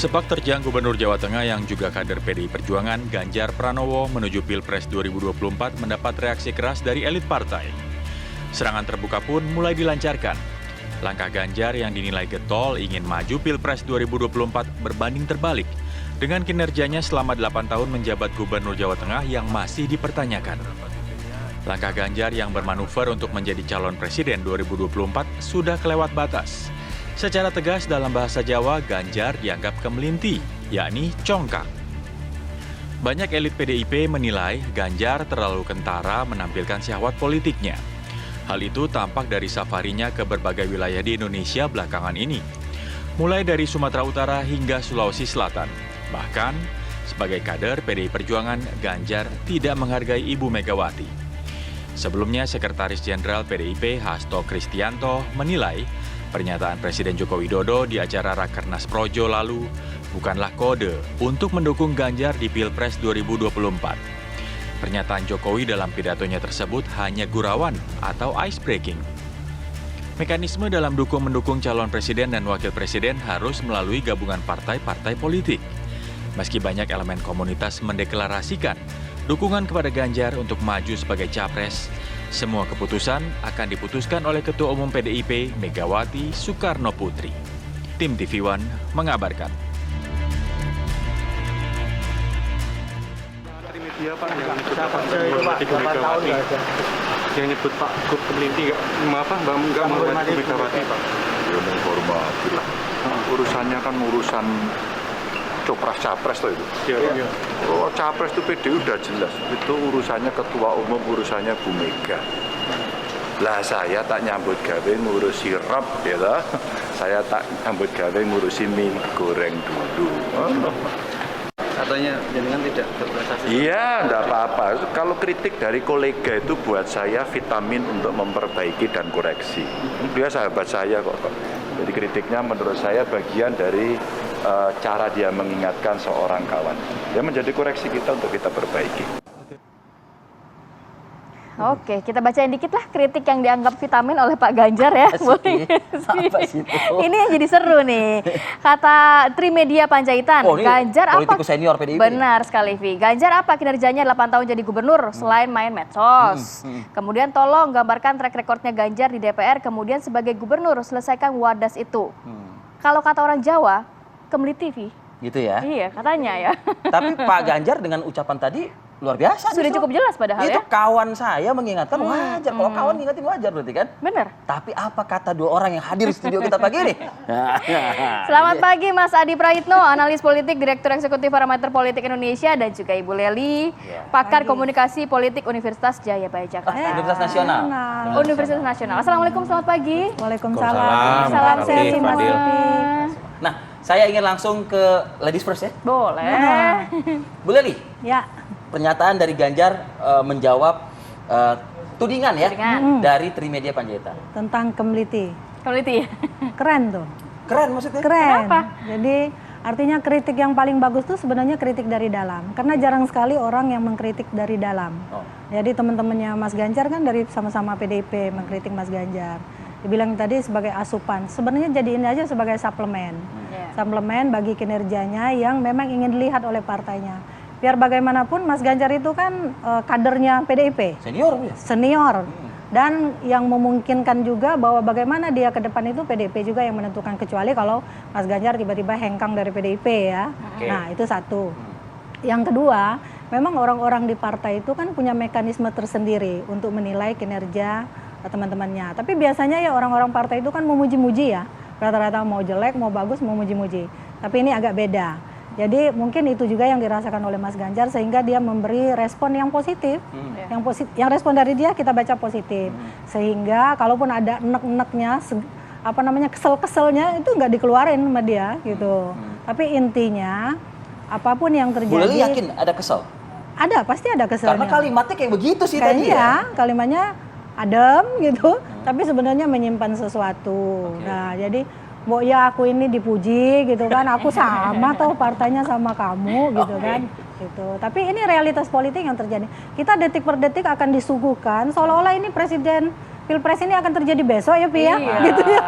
Sepak terjang Gubernur Jawa Tengah yang juga kader PDI Perjuangan, Ganjar Pranowo menuju Pilpres 2024 mendapat reaksi keras dari elit partai. Serangan terbuka pun mulai dilancarkan. Langkah Ganjar yang dinilai getol ingin maju Pilpres 2024 berbanding terbalik dengan kinerjanya selama 8 tahun menjabat Gubernur Jawa Tengah yang masih dipertanyakan. Langkah Ganjar yang bermanuver untuk menjadi calon presiden 2024 sudah kelewat batas. Secara tegas dalam bahasa Jawa, Ganjar dianggap kemelinti, yakni congkak. Banyak elit PDIP menilai Ganjar terlalu kentara menampilkan syahwat politiknya. Hal itu tampak dari safarinya ke berbagai wilayah di Indonesia belakangan ini. Mulai dari Sumatera Utara hingga Sulawesi Selatan. Bahkan, sebagai kader PDI Perjuangan, Ganjar tidak menghargai Ibu Megawati. Sebelumnya, Sekretaris Jenderal PDIP Hasto Kristianto menilai pernyataan Presiden Joko Widodo di acara Rakernas Projo lalu bukanlah kode untuk mendukung Ganjar di Pilpres 2024. Pernyataan Jokowi dalam pidatonya tersebut hanya gurauan atau ice breaking. Mekanisme dalam dukung-mendukung calon presiden dan wakil presiden harus melalui gabungan partai-partai politik. Meski banyak elemen komunitas mendeklarasikan dukungan kepada Ganjar untuk maju sebagai capres, semua keputusan akan diputuskan oleh Ketua Umum PDIP Megawati Soekarno Putri. Tim TV One mengabarkan. Media Pak yang nyebut Megawati, yang nyebut Pak Gub kemelinti, nggak menghormati Megawati Pak. Ya menghormati lah. Urusannya kan urusan Copras-Capres tuh itu. Iya. Oh, Capres itu PDI udah jelas. Itu urusannya Ketua Umum, urusannya Bu Mega. Lah saya tak nyambut gawe ngurusi rob ya toh. Saya tak nyambut gawe ngurusi mie goreng dulu. Katanya jenengan tidak berprestasi. Iya, enggak apa-apa. Kalau kritik dari kolega itu buat saya vitamin untuk memperbaiki dan koreksi. Dia sahabat saya kok. Jadi kritiknya menurut saya bagian dari cara dia mengingatkan seorang kawan. Dia menjadi koreksi kita untuk kita perbaiki. Oke, kita bacain dikit lah kritik yang dianggap vitamin oleh Pak Ganjar ya. Boleh sih. Ini yang jadi seru nih. Kata Trimedia Panjaitan, Ganjar apa? Politikus senior PDIP. Benar sekali, Vi. Ganjar apa kinerjanya 8 tahun jadi gubernur selain main medsos? Kemudian tolong gambarkan track recordnya Ganjar di DPR, kemudian sebagai gubernur selesaikan wadas itu. Kalau kata orang Jawa, kemeliti, Vi. Gitu ya? Iya, katanya ya. Tapi Pak Ganjar dengan ucapan tadi luar biasa. Sudah cukup jelas padahal itu ya. kawan saya mengingatkan wajar. Kalau kawan ngingetin wajar berarti kan? Benar. Tapi apa kata dua orang yang hadir di studio kita pagi ini? Selamat pagi Mas Adi Praitno, analis politik, Direktur Eksekutif Parameter Politik Indonesia, dan juga Ibu Leli, pakar komunikasi politik Universitas Jayabaya Jakarta. Universitas Nasional. Universitas Nasional. Assalamualaikum, selamat pagi. Waalaikumsalam. Salam sehat semua. Nah, saya ingin langsung ke ladies first ya. Boleh. Bu Leli. Ya. Pernyataan dari Ganjar menjawab tudingan ya dari Trimedia Panjaitan. Tentang kemeliti. Kemeliti. Keren tuh. Keren maksudnya? Keren. Kenapa? Jadi artinya kritik yang paling bagus tuh sebenarnya kritik dari dalam. Karena jarang sekali orang yang mengkritik dari dalam. Jadi teman-temannya Mas Ganjar kan dari sama-sama PDIP mengkritik Mas Ganjar. Dibilang tadi sebagai asupan. Sebenarnya jadiin aja sebagai suplemen. Suplemen bagi kinerjanya yang memang ingin dilihat oleh partainya. Biar bagaimanapun Mas Ganjar itu kan kadernya PDIP. Senior. Dan yang memungkinkan juga bahwa bagaimana dia ke depan itu PDIP juga yang menentukan, kecuali kalau Mas Ganjar tiba-tiba hengkang dari PDIP ya. Nah itu satu. Yang kedua, memang orang-orang di partai itu kan punya mekanisme tersendiri untuk menilai kinerja teman-temannya. Tapi biasanya ya orang-orang partai itu kan memuji-muji ya. Rata-rata mau jelek, mau bagus, mau muji-muji. Tapi ini agak beda. Jadi mungkin itu juga yang dirasakan oleh Mas Ganjar sehingga dia memberi respon yang positif. Yang respon dari dia kita baca positif. Sehingga kalaupun ada enek-eneknya, kesel-keselnya itu nggak dikeluarin sama dia gitu. Tapi intinya apapun yang terjadi. Bu Leli yakin ada kesel? Ada, pasti ada keselnya. Karena kalimatnya kayak begitu sih tadi ya. Kalimatnya adem gitu, tapi sebenarnya menyimpan sesuatu. Nah, jadi ya aku ini dipuji gitu kan, aku sama toh partainya sama kamu gitu kan. Gitu. Tapi ini realitas politik yang terjadi. Kita detik per detik akan disuguhkan seolah-olah ini presiden Pilpres ini akan terjadi besok ya Pi ya, gitu ya.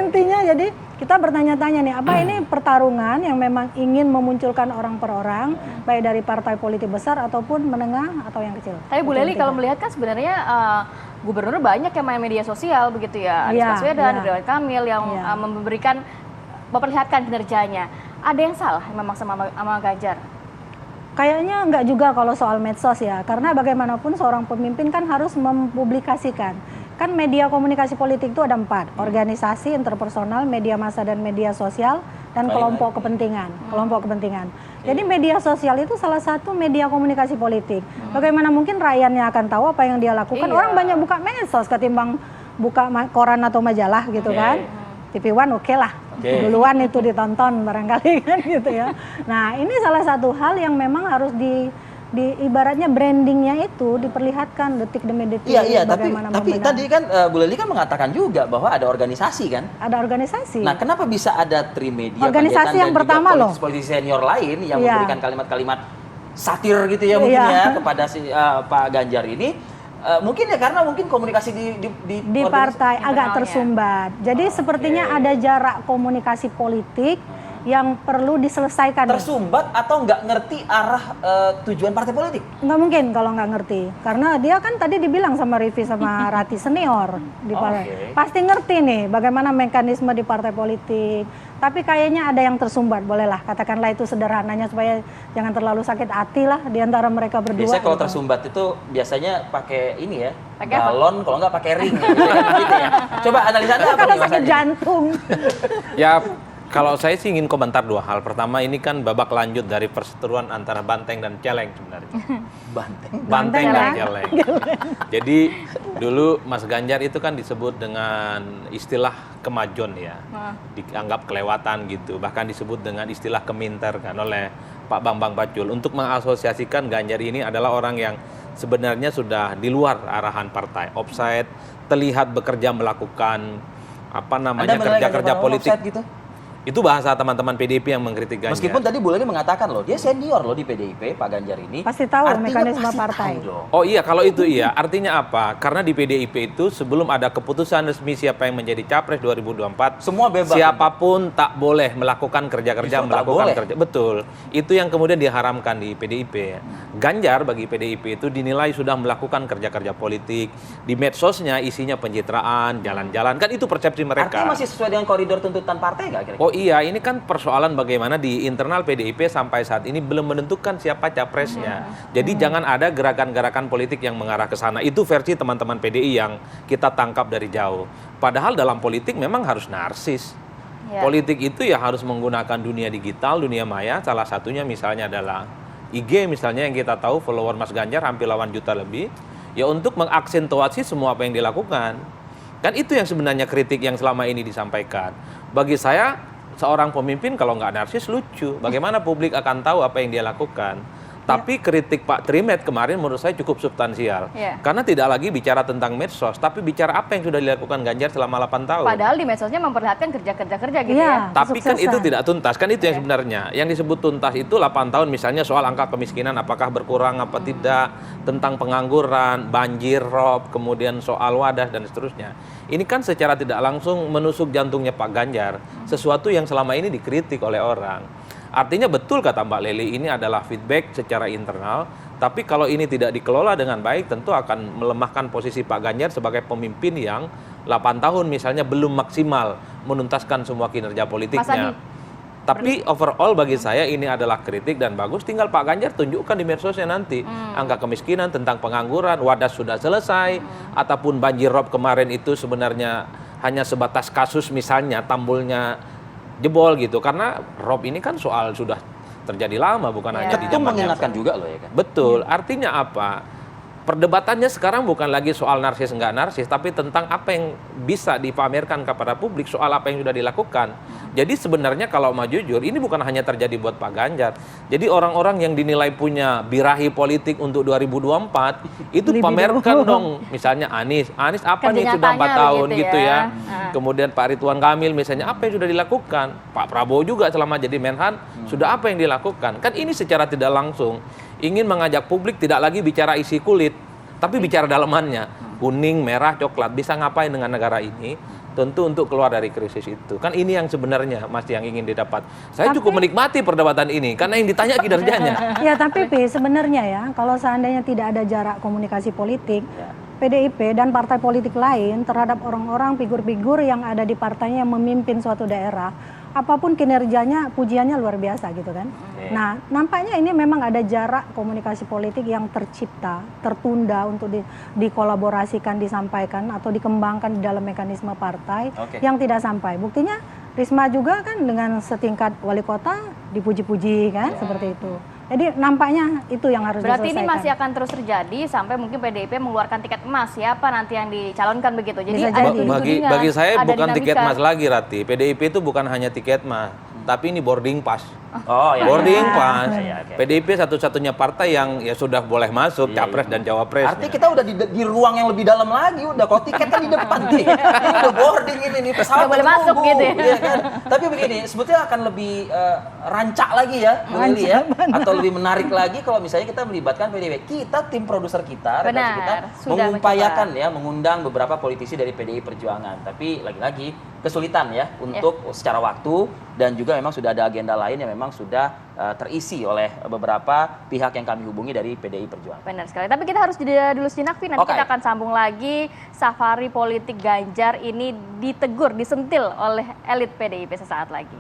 Intinya jadi kita bertanya-tanya nih, apa ini pertarungan yang memang ingin memunculkan orang per orang, baik dari partai politik besar ataupun menengah atau yang kecil. Tapi Bu Lely kalau melihat kan sebenarnya gubernur banyak yang main media sosial begitu ya, Anies Baswedan, Ridwan Kamil yang memberikan, memperlihatkan kinerjanya. Ada yang salah memang sama Ganjar? Kayaknya enggak juga kalau soal medsos ya, karena bagaimanapun seorang pemimpin kan harus mempublikasikan. Kan media komunikasi politik itu ada 4, organisasi, interpersonal, media massa dan media sosial, dan kelompok kepentingan. Jadi media sosial itu salah satu media komunikasi politik. Bagaimana mungkin rakyatnya akan tahu apa yang dia lakukan? Orang banyak buka medsos ketimbang buka koran atau majalah gitu kan. TV One oke lah, duluan itu ditonton barangkali kan gitu ya. Nah ini salah satu hal yang memang harus di ibaratnya brandingnya itu diperlihatkan detik demi detik. Iya, tapi tadi kan Bu Lely kan mengatakan juga bahwa ada organisasi kan? Ada organisasi. Nah, kenapa bisa ada Trimedia, organisasi yang pertama loh, politisi senior lain yang memberikan kalimat-kalimat satir gitu ya mungkin ya kepada si Pak Ganjar ini? Mungkin ya karena mungkin komunikasi di partai agak tersumbat. Jadi sepertinya ada jarak komunikasi politik yang perlu diselesaikan. Tersumbat atau nggak ngerti arah tujuan partai politik? Nggak mungkin kalau nggak ngerti. Karena dia kan tadi dibilang sama Rivi sama Rati senior di partai. Pasti ngerti nih bagaimana mekanisme di partai politik. Tapi kayaknya ada yang tersumbat, bolehlah katakanlah itu sederhananya supaya jangan terlalu sakit hati lah di antara mereka berdua. Biasanya kalau tersumbat itu biasanya pakai ini ya, galon, kalau nggak pakai ring. Gitu ya. Coba analisa Anda apa? Kalau sakit jantung. Ya, kalau saya sih ingin komentar 2 hal. Pertama, ini kan babak lanjut dari perseteruan antara Banteng dan Celeng sebenarnya. Banteng dan Celeng. Jadi dulu Mas Ganjar itu kan disebut dengan istilah kemajon ya, dianggap kelewatan gitu. Bahkan disebut dengan istilah keminter kan oleh Pak Bambang Pacul untuk mengasosiasikan Ganjar ini adalah orang yang sebenarnya sudah di luar arahan partai, offside, terlihat bekerja melakukan kerja-kerja politik gitu? Itu bahasa teman-teman PDIP yang mengkritik Ganjar. Meskipun tadi Bu Lely mengatakan loh, dia senior loh di PDIP, Pak Ganjar ini. Pasti tahu mekanisme partai. Oh iya, kalau itu iya. Artinya apa? Karena di PDIP itu sebelum ada keputusan resmi siapa yang menjadi capres 2024, semua bebas. Siapapun tak boleh melakukan kerja-kerja, kerja. Betul. Itu yang kemudian diharamkan di PDIP. Ganjar bagi PDIP itu dinilai sudah melakukan kerja-kerja politik. Di medsosnya isinya pencitraan, jalan-jalan. Kan itu persepsi mereka. Artinya masih sesuai dengan koridor tuntutan partai nggak kira-kira? Oh iya, ini kan persoalan bagaimana di internal PDIP sampai saat ini belum menentukan siapa capresnya. Jadi jangan ada gerakan-gerakan politik yang mengarah ke sana. Itu versi teman-teman PDI yang kita tangkap dari jauh. Padahal dalam politik memang harus narsis. Politik itu ya harus menggunakan dunia digital, dunia maya. Salah satunya misalnya adalah IG misalnya yang kita tahu follower Mas Ganjar hampir 8 juta lebih. Ya untuk mengaksentuasi semua apa yang dilakukan. Kan itu yang sebenarnya kritik yang selama ini disampaikan. Bagi saya, seorang pemimpin kalau nggak narsis lucu. Bagaimana publik akan tahu apa yang dia lakukan? Tapi kritik Pak Trimed kemarin menurut saya cukup substansial. Karena tidak lagi bicara tentang medsos, tapi bicara apa yang sudah dilakukan Ganjar selama 8 tahun. Padahal di medsosnya memperlihatkan kerja gitu ya. Tapi kan itu tidak tuntas, kan itu yang sebenarnya. Yang disebut tuntas itu 8 tahun misalnya soal angka kemiskinan apakah berkurang apa tidak, tentang pengangguran, banjir, rob, kemudian soal wadas dan seterusnya. Ini kan secara tidak langsung menusuk jantungnya Pak Ganjar, sesuatu yang selama ini dikritik oleh orang. Artinya betul kata Mbak Lely, ini adalah feedback secara internal, tapi kalau ini tidak dikelola dengan baik tentu akan melemahkan posisi Pak Ganjar sebagai pemimpin yang 8 tahun misalnya belum maksimal menuntaskan semua kinerja politiknya. Tapi overall bagi saya ini adalah kritik dan bagus, tinggal Pak Ganjar tunjukkan di medsosnya nanti. Angka kemiskinan, tentang pengangguran, wadas sudah selesai, ataupun banjir rob kemarin itu sebenarnya hanya sebatas kasus misalnya tambulnya jebol gitu, karena rob ini kan soal sudah terjadi lama, bukan hanya di zaman mengingatkan juga loh ya kan. Betul, artinya apa? Perdebatannya sekarang bukan lagi soal narsis enggak narsis, tapi tentang apa yang bisa dipamerkan kepada publik, soal apa yang sudah dilakukan. Jadi sebenarnya kalau mau jujur, ini bukan hanya terjadi buat Pak Ganjar. Jadi orang-orang yang dinilai punya birahi politik untuk 2024, itu pamerkan dong. Misalnya Anies apa nih sudah 4 tahun gitu ya. Kemudian Pak Ridwan Kamil misalnya, apa yang sudah dilakukan. Pak Prabowo juga selama jadi Menhan, sudah apa yang dilakukan. Kan ini secara tidak langsung ingin mengajak publik tidak lagi bicara isi kulit, tapi bicara dalamannya. kuning, merah, coklat, bisa ngapain dengan negara ini? Tentu untuk keluar dari krisis itu. Kan ini yang sebenarnya Mas yang ingin didapat. Saya cukup menikmati perdebatan ini karena yang ditanya kinerjanya. Ya tapi Pi, sebenarnya ya kalau seandainya tidak ada jarak komunikasi politik, PDIP dan partai politik lain terhadap orang-orang figur-figur yang ada di partainya yang memimpin suatu daerah, apapun kinerjanya pujiannya luar biasa gitu kan. Nah nampaknya ini memang ada jarak komunikasi politik yang tercipta, tertunda untuk dikolaborasikan, disampaikan atau dikembangkan di dalam mekanisme partai yang tidak sampai. Buktinya Risma juga kan dengan setingkat wali kota dipuji-puji kan seperti itu. Jadi nampaknya itu yang harus Berarti ini diselesaikan. masih akan terus terjadi sampai mungkin PDIP mengeluarkan tiket emas, siapa nanti yang dicalonkan begitu. Jadi Bisa ada jadi. tuding-tudingan, Bagi saya ada bukan tiket dinamika. mas lagi, Rati. PDIP itu bukan hanya tiket mas, tapi ini boarding pass. Oh ya. Boarding pass. Ya, oke. PDIP satu-satunya partai yang ya sudah boleh masuk capres dan cawapres. Artinya kita udah di ruang yang lebih dalam lagi, udah kalau tiket kan di depan nih. Ini udah boarding ini nih, pesawat Udah boleh udah masuk nunggu, gitu ya. iya kan? Tapi begini, sebetulnya akan lebih rancak lagi ya, Bu Lili ya, atau lebih menarik lagi kalau misalnya kita melibatkan PDIP. Kita tim produser kita, redaksi Benar, kita sudah mengupayakan ya, mengundang beberapa politisi dari PDI Perjuangan. Tapi lagi-lagi kesulitan ya untuk secara waktu dan juga memang sudah ada agenda lain yang memang sudah terisi oleh beberapa pihak yang kami hubungi dari PDI Perjuangan. Benar sekali. Tapi kita harus jeda dulu sejenak, Pi. Nanti Oke. kita akan sambung lagi. Safari politik Ganjar ini ditegur, disentil oleh elit PDIP sesaat lagi.